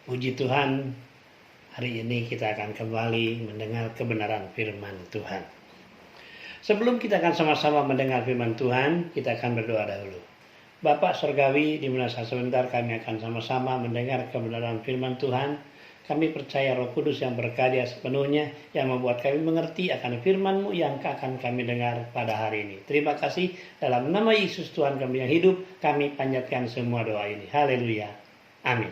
Puji Tuhan, hari ini kita akan kembali mendengar kebenaran firman Tuhan. Sebelum kita akan sama-sama mendengar firman Tuhan, kita akan berdoa dahulu. Bapa Surgawi, di mana sebentar kami akan sama-sama mendengar kebenaran firman Tuhan. Kami percaya Roh Kudus yang berkarya sepenuhnya, yang membuat kami mengerti akan firman-Mu yang akan kami dengar pada hari ini. Terima kasih, dalam nama Yesus Tuhan kami yang hidup, kami panjatkan semua doa ini. Haleluya. Amin.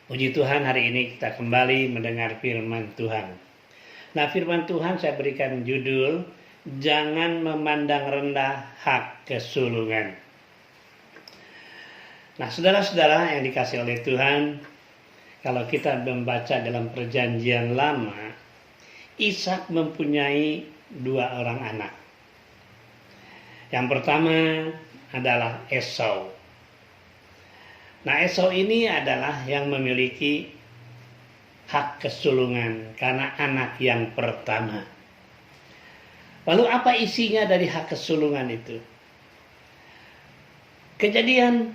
Puji Tuhan, hari ini kita kembali mendengar firman Tuhan. Nah, firman Tuhan saya berikan judul, Jangan Memandang Rendah Hak Kesulungan. Nah, saudara-saudara yang dikasih oleh Tuhan, kalau kita membaca dalam Perjanjian Lama, Ishak mempunyai 2 orang anak. Yang pertama adalah Esau. Nah, Esau ini adalah yang memiliki hak kesulungan karena anak yang pertama. Lalu apa isinya dari hak kesulungan itu? Kejadian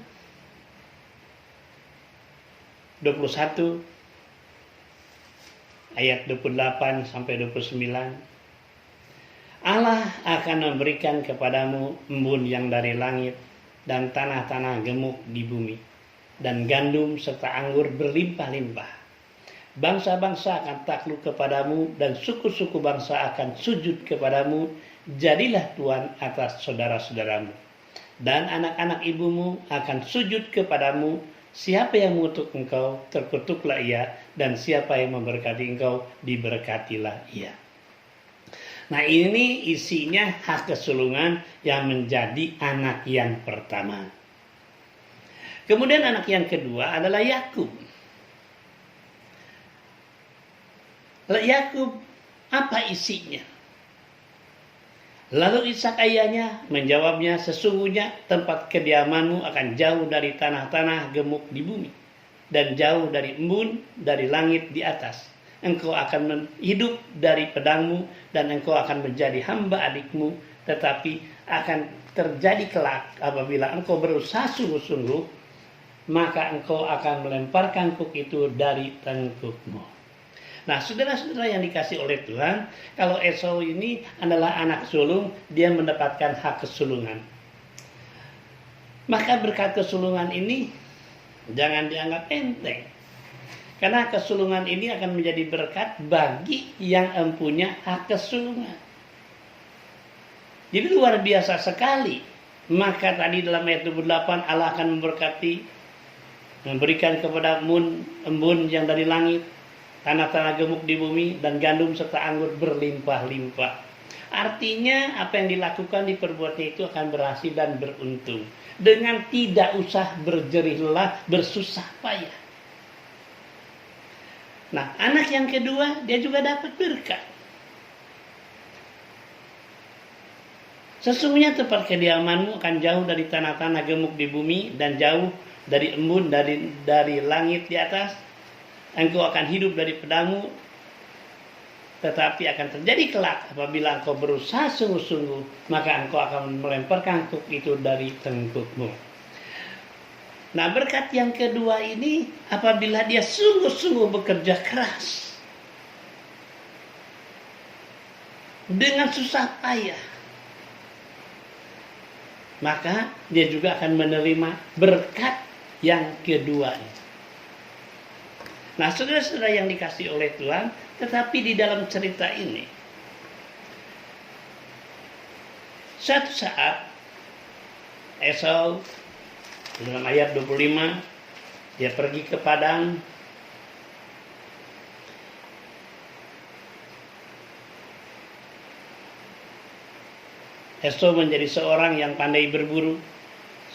21 ayat 28 sampai 29. Allah akan memberikan kepadamu embun yang dari langit dan tanah-tanah gemuk di bumi, dan gandum serta anggur berlimpah-limpah. Bangsa-bangsa akan takluk kepadamu dan suku-suku bangsa akan sujud kepadamu. Jadilah tuan atas saudara-saudaramu. Dan anak-anak ibumu akan sujud kepadamu. Siapa yang mengutuk engkau, terkutuklah ia. Dan siapa yang memberkati engkau, diberkatilah ia. Nah, ini isinya hak kesulungan yang menjadi anak yang pertama. Kemudian anak yang kedua adalah Yakub. Yakub, apa isinya? Lalu Ishak ayahnya menjawabnya, sesungguhnya tempat kediamanmu akan jauh dari tanah-tanah gemuk di bumi, dan jauh dari embun dari langit di atas. Engkau akan hidup dari pedangmu, dan engkau akan menjadi hamba adikmu, tetapi akan terjadi kelak apabila engkau berusaha sungguh-sungguh, maka engkau akan melemparkan kuk itu dari tengkukmu. Nah, saudara-saudara yang dikasih oleh Tuhan, kalau Esau ini adalah anak sulung, dia mendapatkan hak kesulungan. Maka berkat kesulungan ini jangan dianggap enteng. Karena kesulungan ini akan menjadi berkat bagi yang mempunyai hak kesulungan. Jadi luar biasa sekali. Maka tadi dalam ayat 28 Allah akan memberikan kepada embun yang dari langit, tanah-tanah gemuk di bumi, dan gandum serta anggur berlimpah-limpah. Artinya apa yang dilakukan, diperbuatnya itu akan berhasil dan beruntung. Dengan tidak usah berjerih lelah, bersusah payah. Nah, anak yang kedua, dia juga dapat berkat. Sesungguhnya tempat kediamanmu akan jauh dari tanah-tanah gemuk di bumi, dan jauh dari embun dari langit di atas. Engkau akan hidup dari pedangmu, tetapi akan terjadi kelak apabila engkau berusaha sungguh-sungguh, maka engkau akan melemparkan kuk itu dari tengkukmu. Nah, berkat yang kedua ini apabila dia sungguh-sungguh bekerja keras dengan susah payah, maka dia juga akan menerima berkat yang kedua ini. Nah, saudara-saudara yang dikasih oleh Tuhan, tetapi di dalam cerita ini, suatu saat Esau dalam ayat 25, dia pergi ke padang. Esau menjadi seorang yang pandai berburu,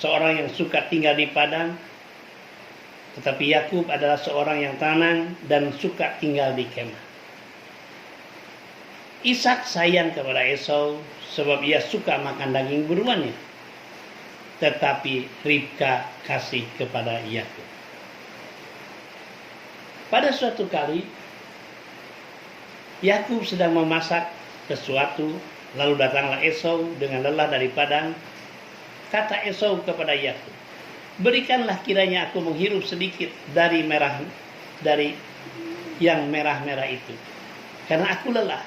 seorang yang suka tinggal di padang. Tetapi Yakub adalah seorang yang tenang dan suka tinggal di kemah. Ishak sayang kepada Esau sebab ia suka makan daging buruannya. Tetapi Ribka kasih kepada Yakub. Pada suatu kali Yakub sedang memasak sesuatu, lalu datanglah Esau dengan lelah dari padang. Kata Esau kepada Yakub, berikanlah kiranya aku menghirup sedikit dari yang merah-merah itu. Karena aku lelah.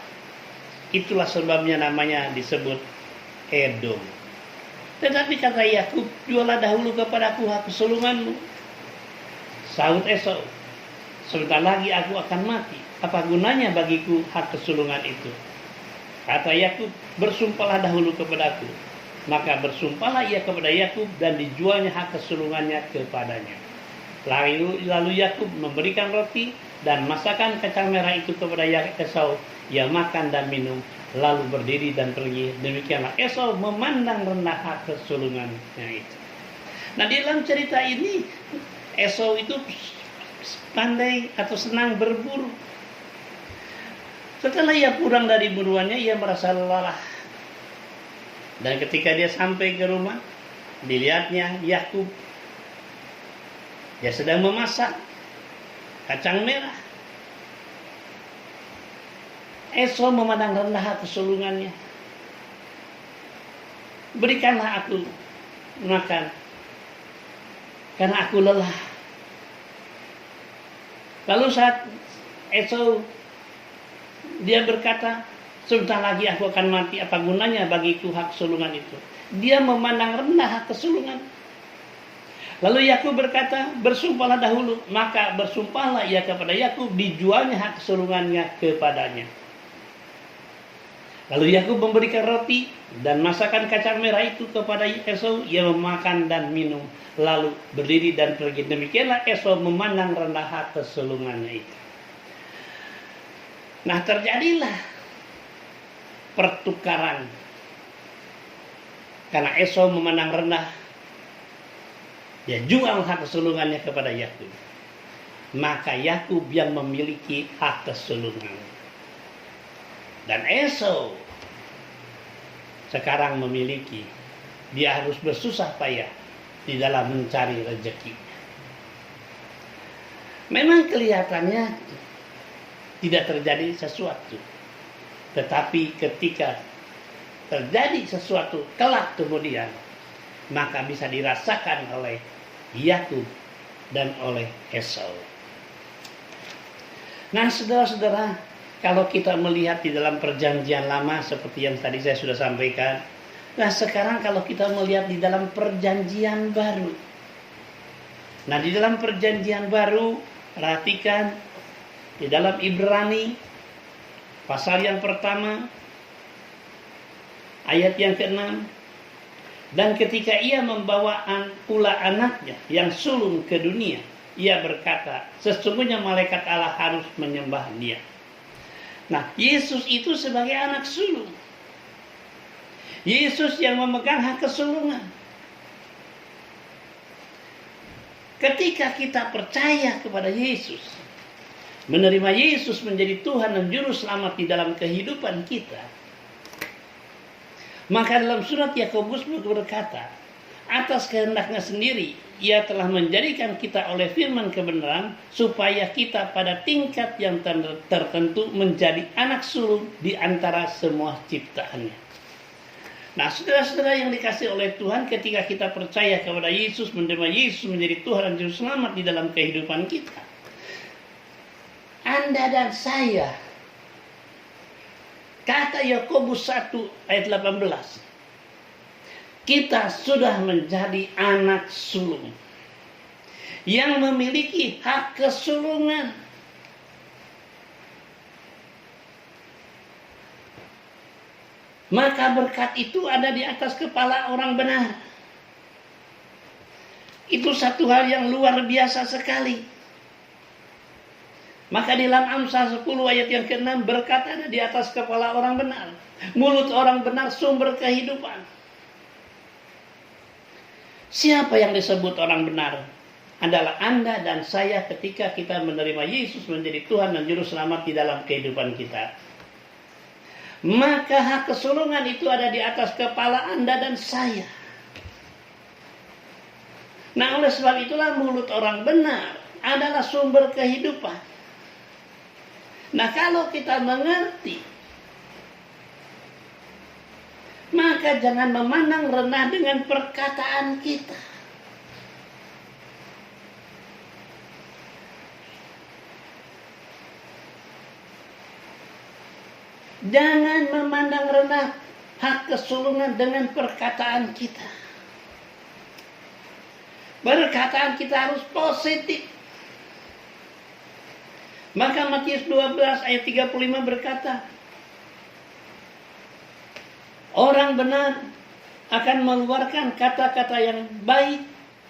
Itulah sebabnya namanya disebut Edom. Tetapi kata Yakub, jualah dahulu kepadaku hak kesulunganmu. Sahut Esau, sebentar lagi aku akan mati. Apa gunanya bagiku hak kesulungan itu? Kata Yakub, bersumpahlah dahulu kepadaku. Maka bersumpahlah ia kepada Yakub dan dijualnya hak kesulungannya kepadanya. Lalu Yakub memberikan roti dan masakan kacang merah itu kepada Esau. Ia makan dan minum, lalu berdiri dan pergi. Demikianlah Esau memandang rendah hak kesulungannya itu. Nah, di dalam cerita ini Esau itu pandai atau senang berburu. Setelah ia pulang dari buruannya, ia merasa lelah. Dan ketika dia sampai ke rumah, dilihatnya Yakub. Dia sedang memasak kacang merah. Esau memandang rendah hak kesulungannya. Berikanlah aku makan, karena aku lelah. Lalu saat Esau dia berkata, sebentar lagi aku akan mati, apa gunanya bagiku hak kesulungan itu? Dia memandang rendah hak kesulungan. Lalu Yakub berkata, bersumpahlah dahulu. Maka bersumpahlah ia kepada Yakub, dijualnya hak kesulungannya kepadanya. Lalu Yakub memberikan roti dan masakan kacang merah itu kepada Esau. Ia memakan dan minum, lalu berdiri dan pergi. Demikianlah Esau memandang rendah hak kesulungannya itu. Nah, terjadilah pertukaran. Karena Esau memandang rendah, dia jual hak kesulungannya kepada Yakub. Maka Yakub yang memiliki hak kesulungan. Dan Esau sekarang memiliki, dia harus bersusah payah di dalam mencari rezeki. Memang kelihatannya tidak terjadi sesuatu. Tetapi ketika terjadi sesuatu kelak kemudian, maka bisa dirasakan oleh Yakub dan oleh Esau. Nah, saudara-saudara, kalau kita melihat di dalam perjanjian lama seperti yang tadi saya sudah sampaikan, nah sekarang kalau kita melihat di dalam perjanjian baru. Nah, di dalam perjanjian baru, perhatikan di dalam Ibrani pasal yang pertama ayat yang ke-6, dan ketika ia membawa pula anaknya yang sulung ke dunia, ia berkata, sesungguhnya malaikat Allah harus menyembah dia. Nah, Yesus itu sebagai anak sulung. Yesus yang memegang hak kesulungan. Ketika kita percaya kepada Yesus, menerima Yesus menjadi Tuhan dan Juru Selamat di dalam kehidupan kita, maka dalam surat Yakobus berkata, atas kehendaknya sendiri, ia telah menjadikan kita oleh firman kebenaran, supaya kita pada tingkat yang tertentu menjadi anak sulung di antara semua ciptaannya. Nah, saudara-saudara yang dikasih oleh Tuhan, ketika kita percaya kepada Yesus, menerima Yesus menjadi Tuhan dan Juru Selamat di dalam kehidupan kita, Anda dan saya, kata Yakobus 1 ayat 18, kita sudah menjadi anak sulung yang memiliki hak kesulungan. Maka berkat itu ada di atas kepala orang benar. Itu satu hal yang luar biasa sekali. Maka di dalam Amsal 10 ayat yang ke-6, berkat ada di atas kepala orang benar. Mulut orang benar sumber kehidupan. Siapa yang disebut orang benar? Adalah Anda dan saya ketika kita menerima Yesus menjadi Tuhan dan Juru Selamat di dalam kehidupan kita. Maka hak kesulungan itu ada di atas kepala Anda dan saya. Nah, oleh sebab itulah mulut orang benar adalah sumber kehidupan. Nah, kalau kita mengerti, maka jangan memandang rendah dengan perkataan kita. Jangan memandang rendah hak kesulungan dengan perkataan kita. Perkataan kita harus positif. Maka Matius 12 ayat 35 berkata, orang benar akan mengeluarkan kata-kata yang baik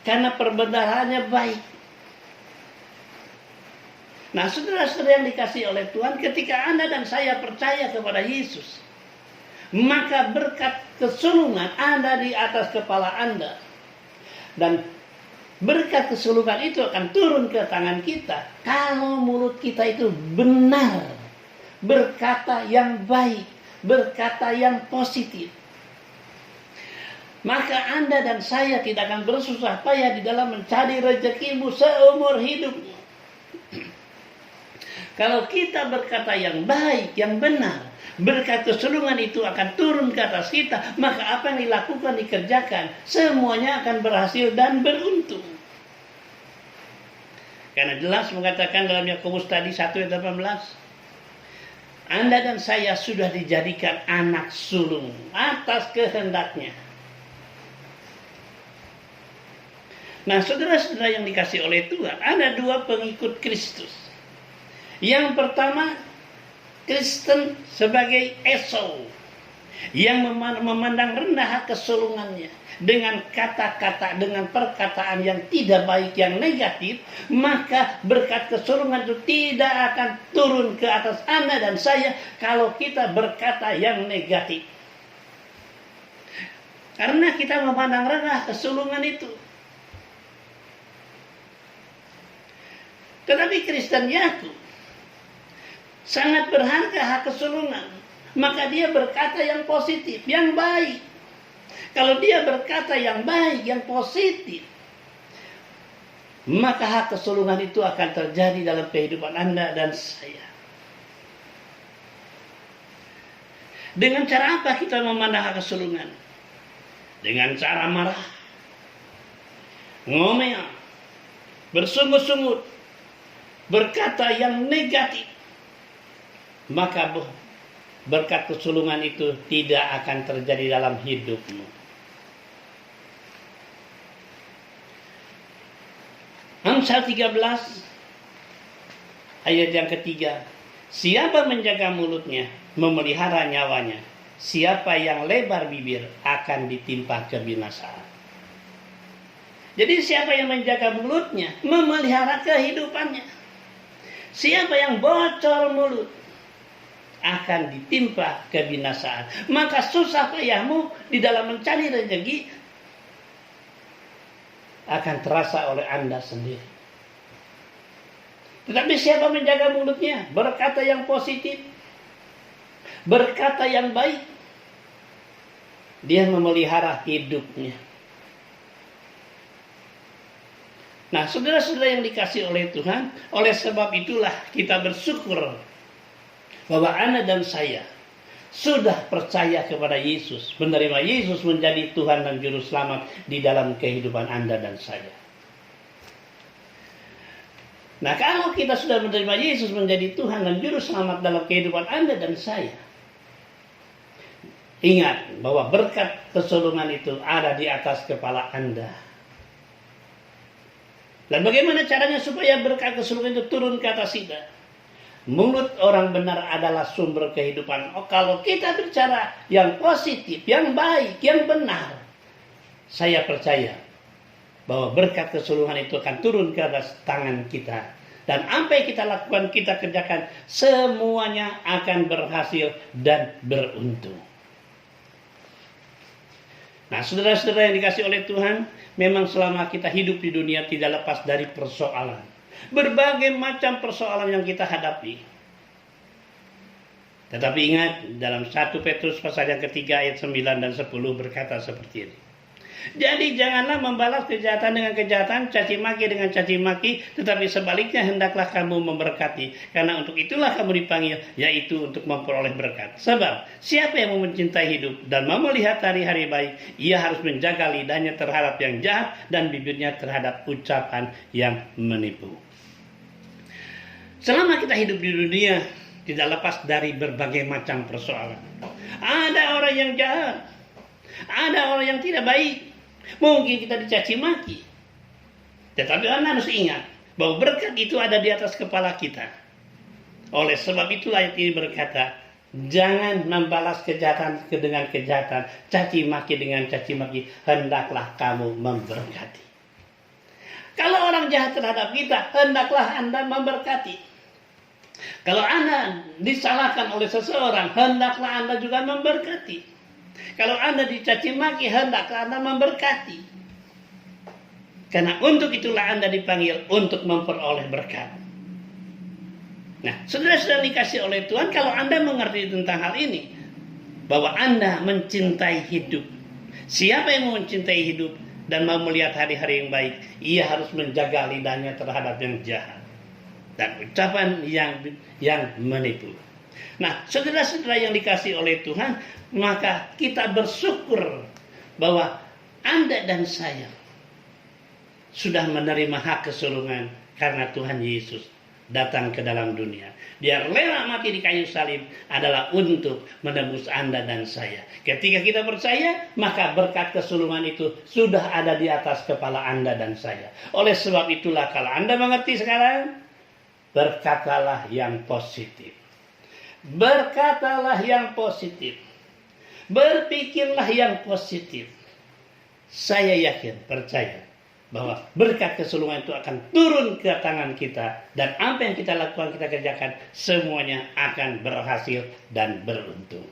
karena perbendaharanya baik. Nah, saudara-saudara yang dikasihi oleh Tuhan, ketika Anda dan saya percaya kepada Yesus, maka berkat kesulungan ada di atas kepala Anda. Dan berkat kesulungan itu akan turun ke tangan kita kalau mulut kita itu benar, berkata yang baik, berkata yang positif. Maka Anda dan saya tidak akan bersusah payah di dalam mencari rezekimu seumur hidupmu. Kalau kita berkata yang baik, yang benar, berkat kesulungan itu akan turun ke atas kita, maka apa yang dilakukan, dikerjakan, semuanya akan berhasil dan beruntung. Karena jelas mengatakan dalam Yakobus tadi 1 ayat 18, Anda dan saya sudah dijadikan anak sulung atas kehendaknya. Nah, saudara-saudara yang dikasih oleh Tuhan, ada dua pengikut Kristus. Yang pertama, Kristen sebagai Esau yang memandang rendah hak kesulungannya dengan kata-kata, dengan perkataan yang tidak baik, yang negatif, maka berkat kesulungan itu tidak akan turun ke atas Anda dan saya kalau kita berkata yang negatif. Karena kita memandang rendah kesulungan itu. Tetapi Kristen Yakub sangat berharga hak kesulungan. Maka dia berkata yang positif, yang baik. Kalau dia berkata yang baik, yang positif, maka hak kesulungan itu akan terjadi dalam kehidupan Anda dan saya. Dengan cara apa kita memandang hak kesulungan? Dengan cara marah, ngomel, bersungut-sungut, berkata yang negatif, maka berkat kesulungan itu tidak akan terjadi dalam hidupmu. Amsal 13 ayat yang ketiga, siapa menjaga mulutnya memelihara nyawanya, siapa yang lebar bibir akan ditimpa kebinasaan. Jadi siapa yang menjaga mulutnya memelihara kehidupannya. Siapa yang bocor mulut akan ditimpa kebinasaan. Maka susah payahmu di dalam mencari rezeki akan terasa oleh Anda sendiri. Tetapi siapa menjaga mulutnya, berkata yang positif, berkata yang baik, dia memelihara hidupnya. Nah, saudara-saudara yang dikasih oleh Tuhan, oleh sebab itulah kita bersyukur bahwa Anda dan saya sudah percaya kepada Yesus, menerima Yesus menjadi Tuhan dan Juru Selamat di dalam kehidupan Anda dan saya. Nah, kalau kita sudah menerima Yesus menjadi Tuhan dan Juru Selamat dalam kehidupan Anda dan saya, ingat bahwa berkat kesulungan itu ada di atas kepala Anda. Dan bagaimana caranya supaya berkat kesulungan itu turun ke atas kita? Mulut orang benar adalah sumber kehidupan. Oh, kalau kita bicara yang positif, yang baik, yang benar, saya percaya bahwa berkat kesulungan itu akan turun ke atas tangan kita. Dan apa yang kita lakukan, kita kerjakan, semuanya akan berhasil dan beruntung. Nah, saudara-saudara yang dikasih oleh Tuhan, memang selama kita hidup di dunia tidak lepas dari persoalan. Berbagai macam persoalan yang kita hadapi. Tetapi ingat, dalam 1 Petrus pasal yang ketiga ayat 9 dan 10 berkata seperti ini. Jadi janganlah membalas kejahatan dengan kejahatan, caci maki dengan caci maki, tetapi sebaliknya hendaklah kamu memberkati. Karena untuk itulah kamu dipanggil, yaitu untuk memperoleh berkat. Sebab siapa yang mau mencintai hidup dan mau melihat hari-hari baik, ia harus menjaga lidahnya terhadap yang jahat dan bibirnya terhadap ucapan yang menipu. Selama kita hidup di dunia, tidak lepas dari berbagai macam persoalan. Ada orang yang jahat, ada orang yang tidak baik, mungkin kita dicaci maki. Tetapi Anda harus ingat bahwa berkat itu ada di atas kepala kita. Oleh sebab itulah ayat ini berkata, jangan membalas kejahatan dengan kejahatan, caci maki dengan caci maki, hendaklah kamu memberkati. Kalau orang jahat terhadap kita, hendaklah Anda memberkati. Kalau Anda disalahkan oleh seseorang, hendaklah Anda juga memberkati. Kalau Anda dicaci maki, hendaklah Anda memberkati. Karena untuk itulah Anda dipanggil untuk memperoleh berkat. Nah, saudara-saudara dikasih oleh Tuhan, kalau Anda mengerti tentang hal ini, bahwa Anda mencintai hidup. Siapa yang mau mencintai hidup dan mau melihat hari-hari yang baik, ia harus menjaga lidahnya terhadap yang jahat dan ucapan yang menipu. Nah, saudara-saudara yang dikasih oleh Tuhan, maka kita bersyukur bahwa Anda dan saya sudah menerima hak kesulungan karena Tuhan Yesus datang ke dalam dunia. Dia rela mati di kayu salib adalah untuk menebus Anda dan saya. Ketika kita percaya, maka berkat kesulungan itu sudah ada di atas kepala Anda dan saya. Oleh sebab itulah kalau Anda mengerti sekarang, berkatalah yang positif. Berkatalah yang positif. Berpikirlah yang positif. Saya yakin, percaya bahwa berkat kesulungan itu akan turun ke tangan kita, dan apa yang kita lakukan, kita kerjakan, semuanya akan berhasil dan beruntung.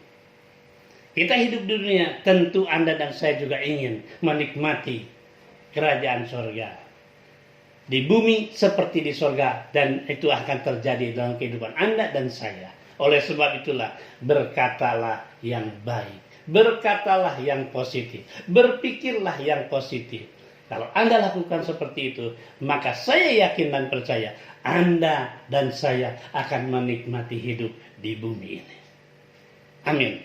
Kita hidup di dunia, tentu Anda dan saya juga ingin menikmati kerajaan sorga. Di bumi seperti di sorga, dan itu akan terjadi dalam kehidupan Anda dan saya. Oleh sebab itulah, berkatalah yang baik, berkatalah yang positif, berpikirlah yang positif. Kalau Anda lakukan seperti itu, maka saya yakin dan percaya Anda dan saya akan menikmati hidup di bumi ini. Amin.